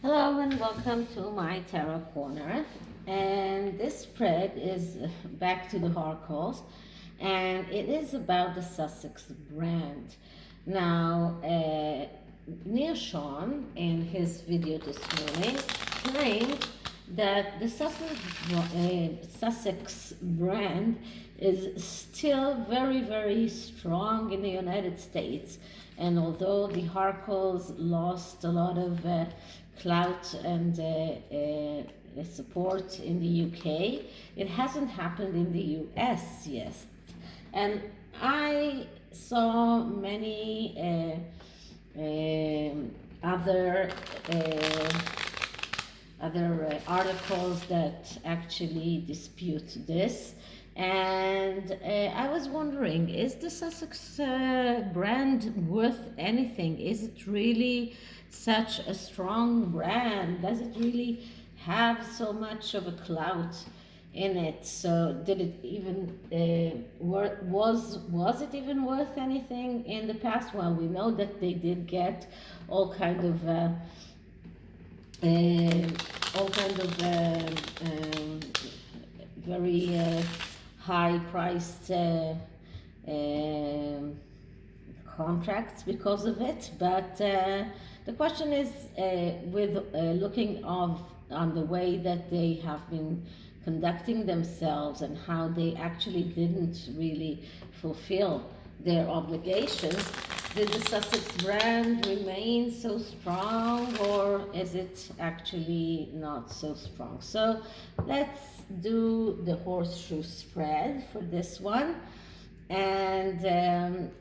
Hello and welcome to my tarot corner, and this spread is back to the oracles, and it is about the Sussex brand. Now, Neil Sean in his video this morning claimed that the Sussex brand is still very strong in the United States, and although the oracles lost a lot of clout and support in the UK, it hasn't happened in the US yet. And I saw many other articles that actually dispute this. And I was wondering, is the Sussex brand worth anything? Is it really such a strong brand? Does it really have so much of a clout in it? So did it even was it even worth anything in the past? Well, we know that they did get all kind of very high-priced contracts because of it. But the question is, with looking on the way that they have been conducting themselves and how they actually didn't really fulfill their obligations, did the Sussex brand remain so strong, or is it actually not so strong? So let's do the horseshoe spread for this one. And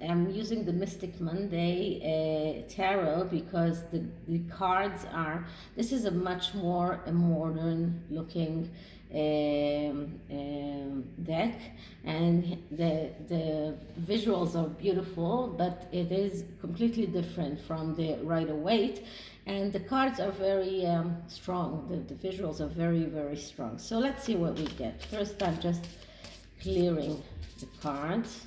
I'm using the Mystic Monday tarot because the cards are, this is a much more modern looking deck, and the visuals are beautiful, but it is completely different from the Rider-Waite, and the cards are very strong. The visuals are very strong. So let's see what we get. First, I'm just clearing the cards,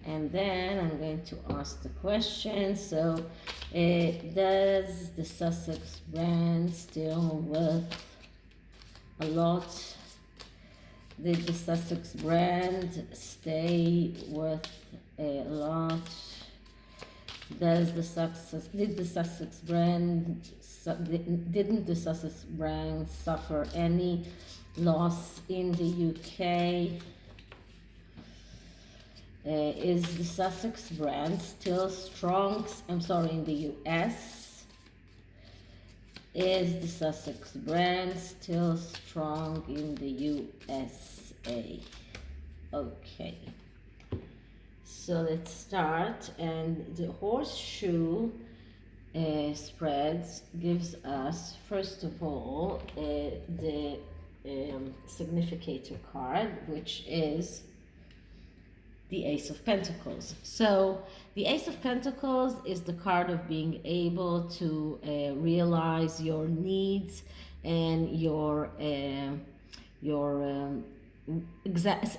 and then I'm going to ask the question. So does the Sussex brand still worth a lot? Did the Sussex brand stay worth a lot? Didn't the Sussex brand suffer any loss in the UK? Is the Sussex brand still strong? I'm sorry, in the US. Is the Sussex brand still strong in the USA? Okay. So let's start. And the horseshoe spreads gives us, first of all, the significator card, which is the Ace of Pentacles. So the Ace of Pentacles is the card of being able to realize your needs and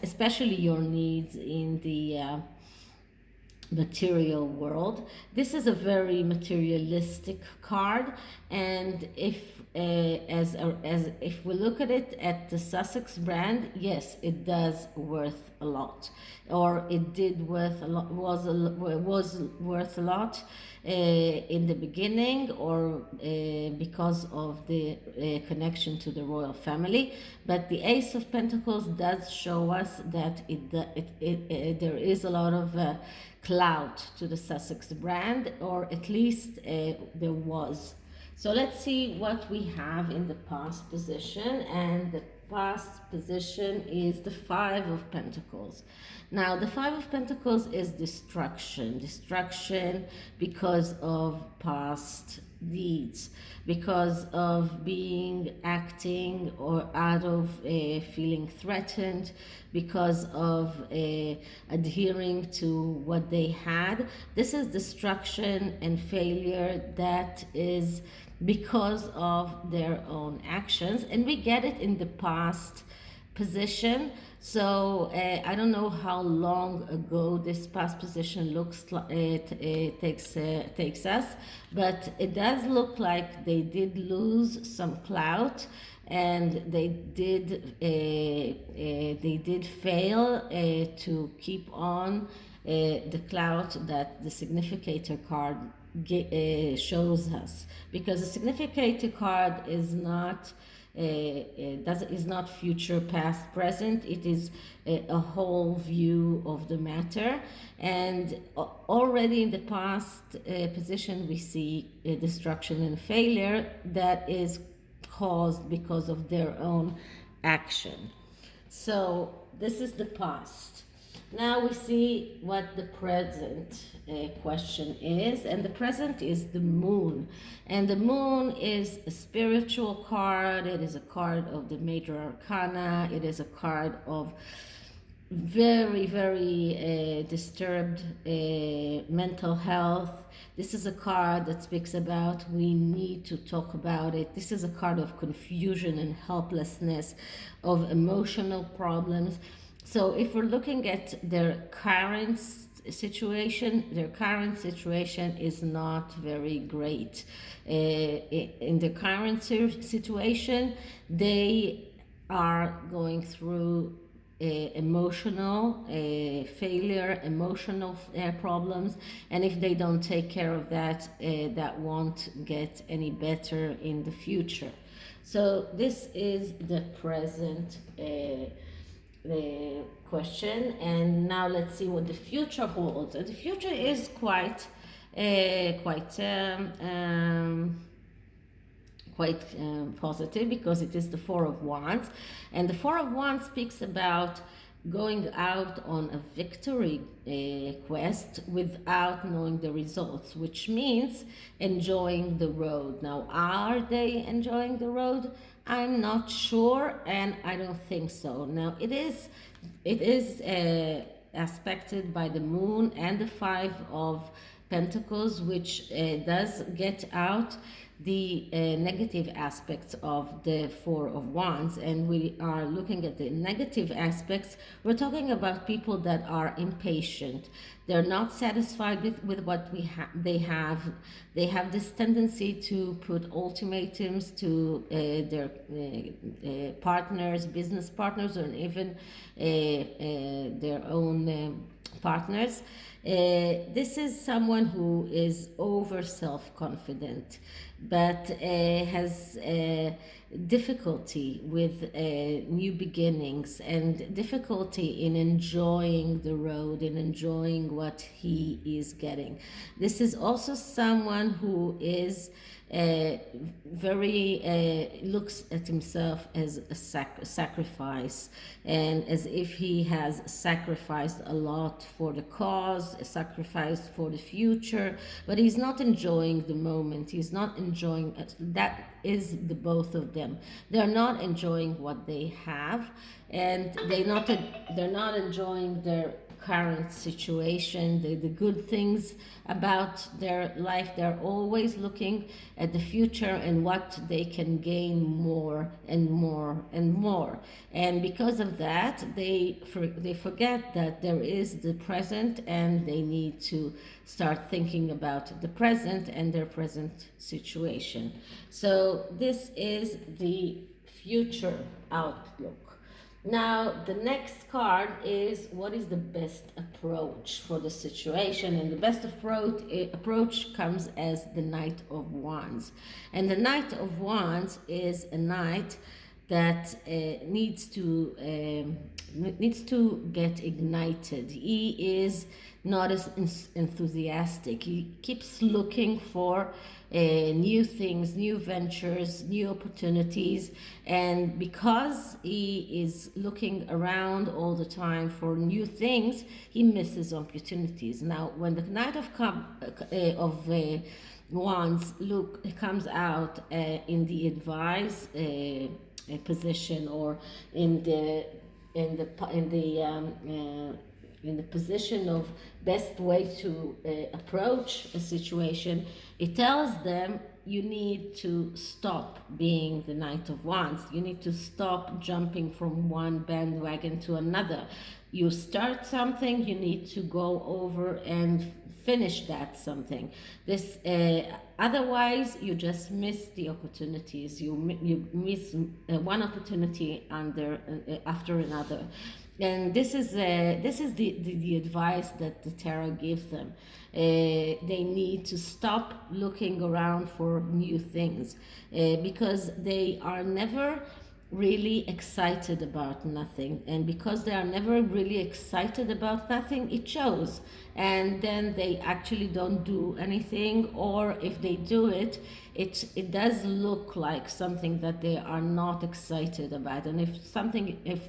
especially your needs in the material world. This is a very materialistic card, and if if we look at it at the Sussex brand, yes, it does worth a lot, or it did worth a lot, was worth a lot in the beginning, or because of the connection to the royal family. But the Ace of Pentacles does show us that there is a lot of clout to the Sussex brand, or at least there was. So let's see what we have in the past position, and the past position is the Five of Pentacles. Now, the Five of Pentacles is destruction because of past deeds, because of acting or out of feeling threatened, because of adhering to what they had. This is destruction and failure that is because of their own actions, and we get it in the past position. So I don't know how long ago this past position takes us, but it does look like they did lose some clout, and they did fail to keep on the clout that the significator card shows us, because the significator card is not is not future, past, present. It is a whole view of the matter, and already in the past position we see destruction and failure that is caused because of their own action. So this is the past. Now we see what the present question is, and the present is the moon. And the moon is a spiritual card. It is a card of the major arcana. It is a card of very, very disturbed mental health. This is a card that speaks about we need to talk about it. This is a card of confusion and helplessness, of emotional problems. So if we're looking at their current situation is not very great. In the current situation, they are going through emotional failure, emotional problems, and if they don't take care of that, that won't get any better in the future. So this is the present the question, and now let's see what the future holds. And the future is quite positive, because it is the Four of Wands, and the Four of Wands speaks about going out on a victory quest without knowing the results, which means enjoying the road. Now, are they enjoying the road? I'm not sure, and I don't think so. Now, it is aspected by the moon and the Five of Pentacles, which does get out the negative aspects of the Four of Wands. And we are looking at the negative aspects. We're talking about people that are impatient. They're not satisfied with what they have. They have this tendency to put ultimatums to their partners, business partners, or even their own partners. This is someone who is over self-confident, but has difficulty with new beginnings, and difficulty in enjoying the road and enjoying what he is getting. This is also someone who is very looks at himself as a sacrifice, and as if he has sacrificed a lot for the cause, sacrificed for the future, but he's not enjoying the moment. He's not enjoying that. Is the both of them. They're not enjoying what they have, and they're not enjoying their current situation, the good things about their life. They're always looking at the future and what they can gain more and more and more. And because of that, they forget that there is the present, and they need to start thinking about the present and their present situation. So this is the future outlook. Now, the next card is what is the best approach for the situation, and the best approach comes as the Knight of Wands. And the Knight of Wands is a knight that needs to get ignited. He is not as enthusiastic. He keeps looking for new things, new ventures, new opportunities, and because he is looking around all the time for new things, he misses opportunities. Now, when the Knight of Wands comes out in the advice position, or in the position of best way to approach a situation, it tells them you need to stop being the Knight of Wands. You need to stop jumping from one bandwagon to another. You start something, you need to go over and finish that something. This otherwise you just miss the opportunities. You miss one opportunity after another. And this is the advice that the tarot gives them. They need to stop looking around for new things because they are never really excited about nothing, and because they are never really excited about nothing, it shows. And then they actually don't do anything, or if they do it, it does look like something that they are not excited about. And if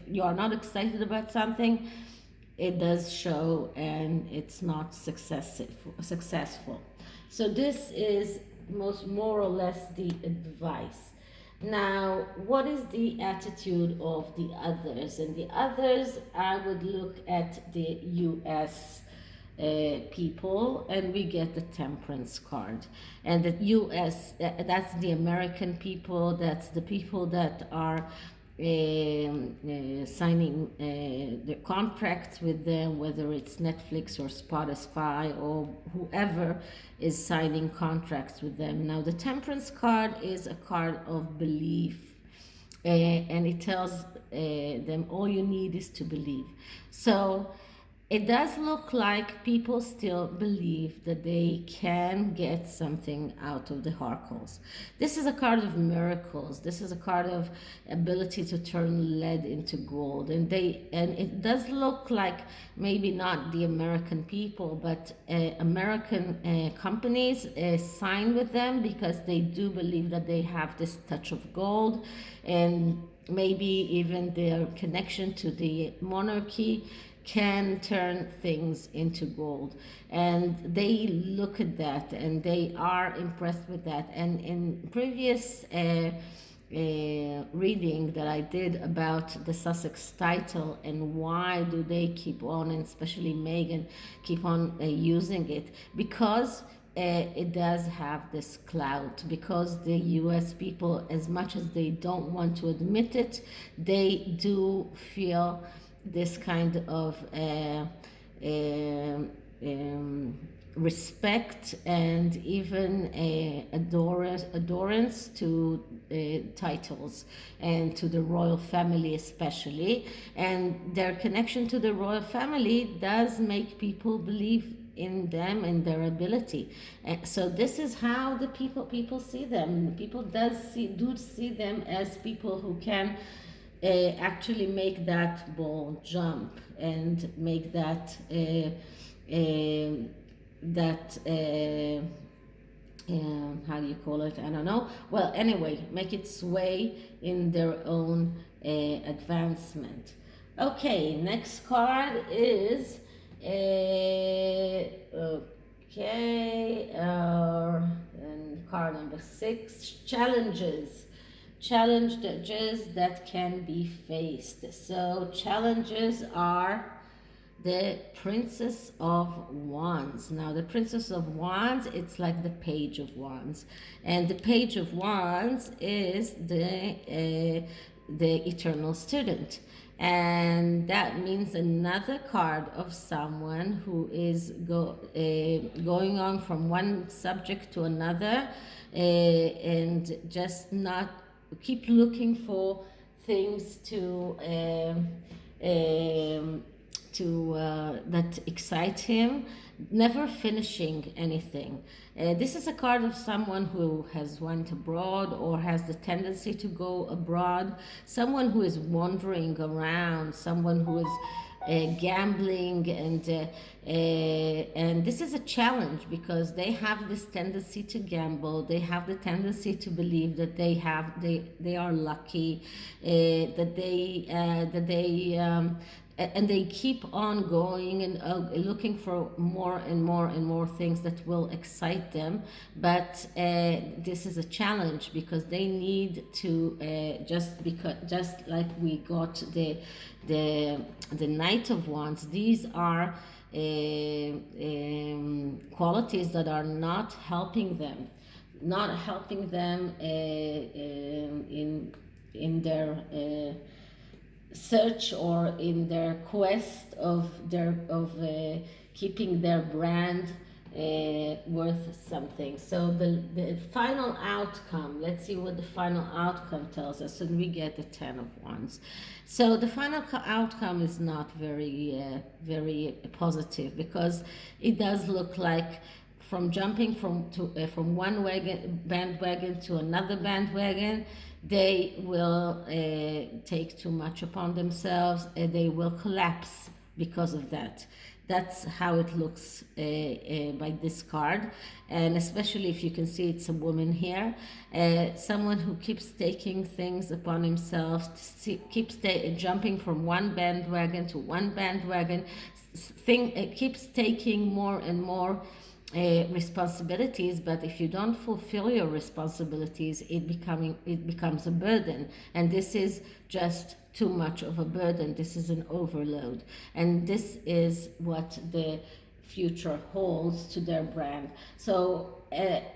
you are not excited about something, it does show, and it's not successful. So this is more or less the advice. Now, what is the attitude of the others? And the others, I would look at the US people, and we get the Temperance card. And the US, that's the American people, that's the people that are signing the contracts with them, whether it's Netflix or Spotify or whoever is signing contracts with them. Now, the Temperance card is a card of belief, and it tells them all you need is to believe. So it does look like people still believe that they can get something out of the oracles. This is a card of miracles. This is a card of ability to turn lead into gold. And it does look like maybe not the American people, but American companies sign with them because they do believe that they have this touch of gold, and maybe even their connection to the monarchy can turn things into gold. And they look at that and they are impressed with that. And in previous reading that I did about the Sussex title and why do they keep on, and especially Meghan, keep on using it, because it does have this clout, because the US people, as much as they don't want to admit it, they do feel this kind of respect and even adorance to titles and to the royal family especially. And their connection to the royal family does make people believe in them and their ability. So this is how the people see them. People do see them as people who can actually make that ball jump and make that how do you call it? I don't know. Well, anyway, make it sway in their own advancement. Okay, next card is and card number 6, challenges. Challenges that can be faced. So challenges are the Princess of Wands. Now, the Princess of Wands, it's like the Page of Wands, and the Page of Wands is the eternal student. And that means another card of someone who is going on from one subject to another, and just not keep looking for things that excite him, never finishing anything. This is a card of someone who has went abroad or has the tendency to go abroad, someone who is wandering around, someone who is gambling, and this is a challenge because they have this tendency to gamble. They have the tendency to believe that they are lucky, and they keep on going and looking for more and more and more things that will excite them. But this is a challenge because they need to just like we got the Knight of Wands. These are qualities that are not helping them. not helping them in their search or in their quest of keeping their brand worth something. So the final outcome, let's see what the final outcome tells us. And we get the 10 of Wands. So the final outcome is not very positive, because it does look like from jumping from one bandwagon to another bandwagon, they will take too much upon themselves, and they will collapse because of that. That's how it looks by this card. And especially if you can see it's a woman here, someone who keeps taking things upon himself, keeps jumping from one bandwagon to one bandwagon, keeps taking more and more responsibilities. But if you don't fulfill your responsibilities, it becomes a burden, and this is just too much of a burden. This is an overload, and this is what the future holds to their brand. So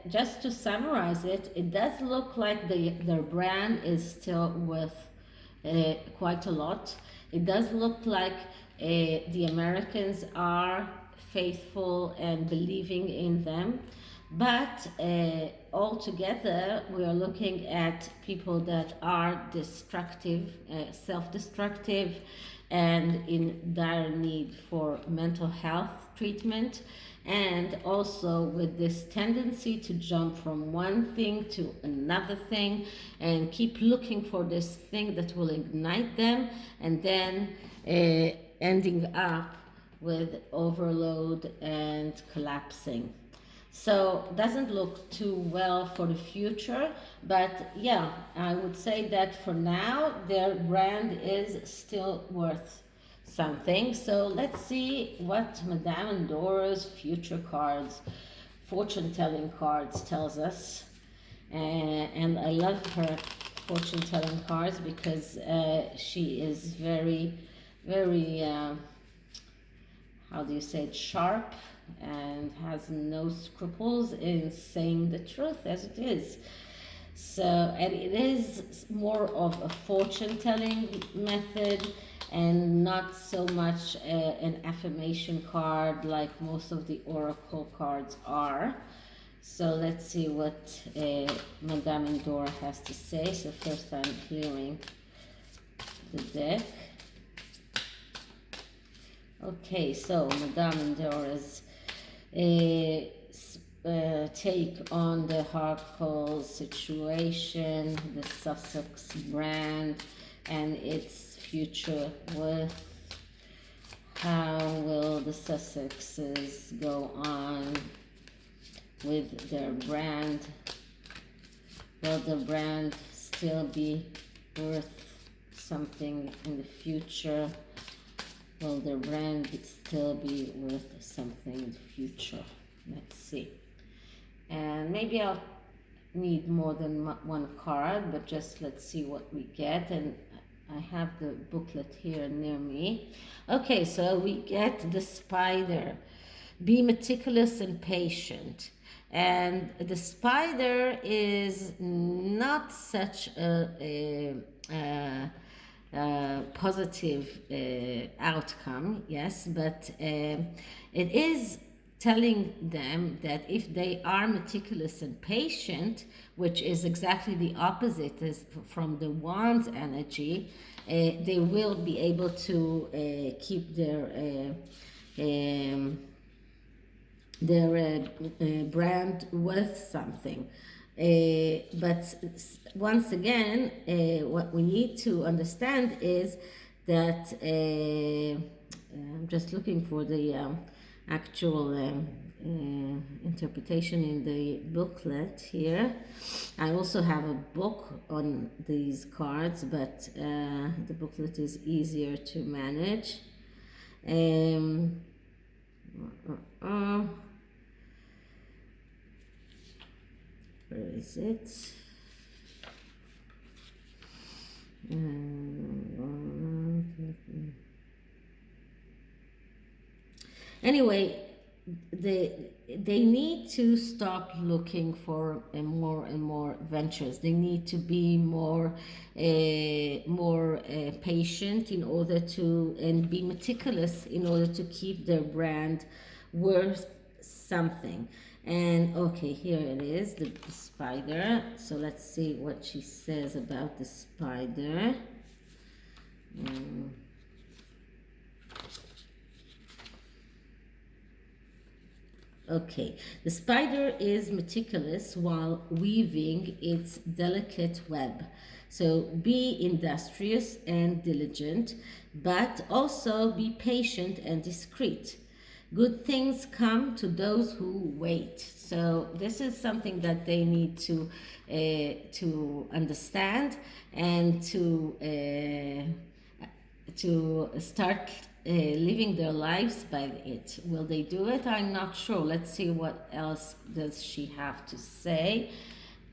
just to summarize it, it does look like their brand is still worth quite a lot. It does look like the Americans are faithful and believing in them. But altogether, we are looking at people that are destructive, self-destructive, and in dire need for mental health treatment, and also with this tendency to jump from one thing to another thing and keep looking for this thing that will ignite them, and then ending up with overload and collapsing. So doesn't look too well for the future, but yeah, I would say that for now their brand is still worth something. So let's see what Madame and Dora's future cards, fortune telling cards, tells us. And I love her fortune telling cards because she is very how do you say it, sharp, and has no scruples in saying the truth as it is. So, and it is more of a fortune telling method and not so much an affirmation card like most of the oracle cards are. So let's see what Madame and Dora has to say. So first I'm clearing the deck. Okay, so Madame and Dora's take on the Harkle situation, the Sussex brand, and its future worth. How will the Sussexes go on with their brand? Will the brand still be worth something in the future? Will their brand still be worth something in the future? Let's see. And maybe I'll need more than one card, but just let's see what we get. And I have the booklet here near me. Okay, so we get the Spider. Be meticulous and patient. And the Spider is not such a positive outcome, yes, but it is telling them that if they are meticulous and patient, which is exactly the opposite as from the Wands energy, they will be able to keep their brand worth something. But once again, what we need to understand is that I'm just looking for the actual interpretation in the booklet here. I also have a book on these cards, but the booklet is easier to manage. Where is it? Anyway, they need to stop looking for more and more ventures. They need to be more patient in order to, and be meticulous in order to keep their brand worth something. And okay, here it is, the spider. So let's see what she says about the spider. Okay, the spider is meticulous while weaving its delicate web. So be industrious and diligent, but also be patient and discreet. Good things come to those who wait. So this is something that they need to understand and to start living their lives by it. Will they do it? I'm not sure. Let's see what else does she have to say.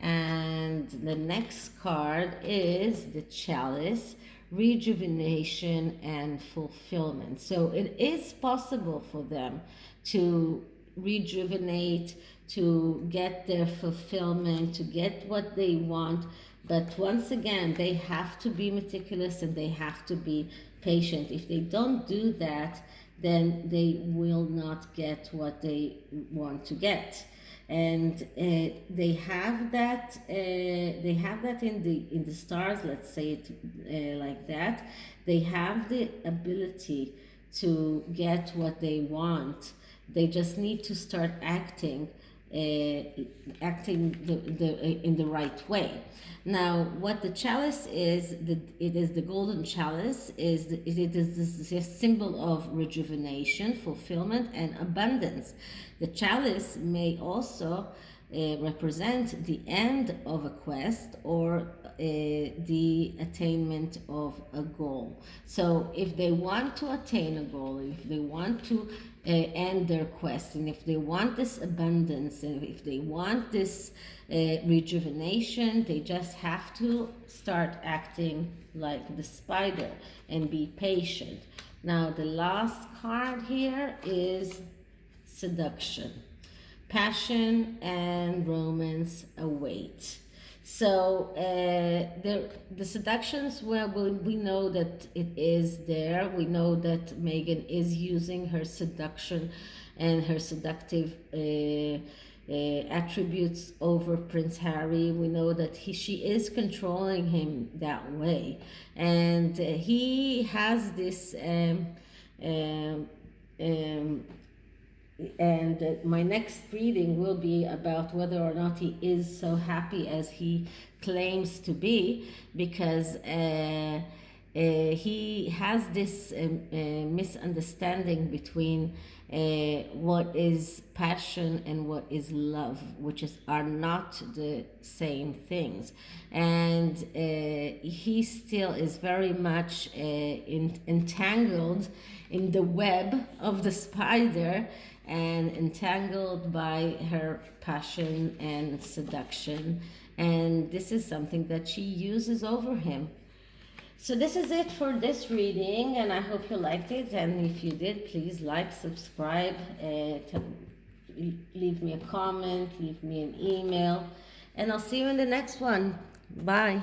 And the next card is the Chalice, rejuvenation and fulfillment. So it is possible for them to rejuvenate, to get their fulfillment, to get what they want. But once again, they have to be meticulous and they have to be patient. If they don't do that, then they will not get what they want to get. And they have that in the stars, let's say it like that. They have the ability to get what they want. They just need to start acting in the right way. Now, what the chalice is, it is the golden chalice. It is a symbol of rejuvenation, fulfillment, and abundance. The chalice may also represent the end of a quest or the attainment of a goal. So if they want to attain a goal, if they want to end their quest, and if they want this abundance, and if they want this rejuvenation, they just have to start acting like the spider and be patient. Now, the last card here is seduction. Passion and romance await. So the seductions, well, we know that it is there. We know that Megan is using her seduction and her seductive attributes over Prince Harry. We know that she is controlling him that way. And he has this and my next reading will be about whether or not he is so happy as he claims to be, because he has this misunderstanding between what is passion and what is love, which are not the same things. And he still is very much entangled in the web of the spider, and entangled by her passion and seduction. And this is something that she uses over him. So this is it for this reading, and I hope you liked it. And if you did, please like, subscribe, leave me a comment, leave me an email, and I'll see you in the next one. Bye.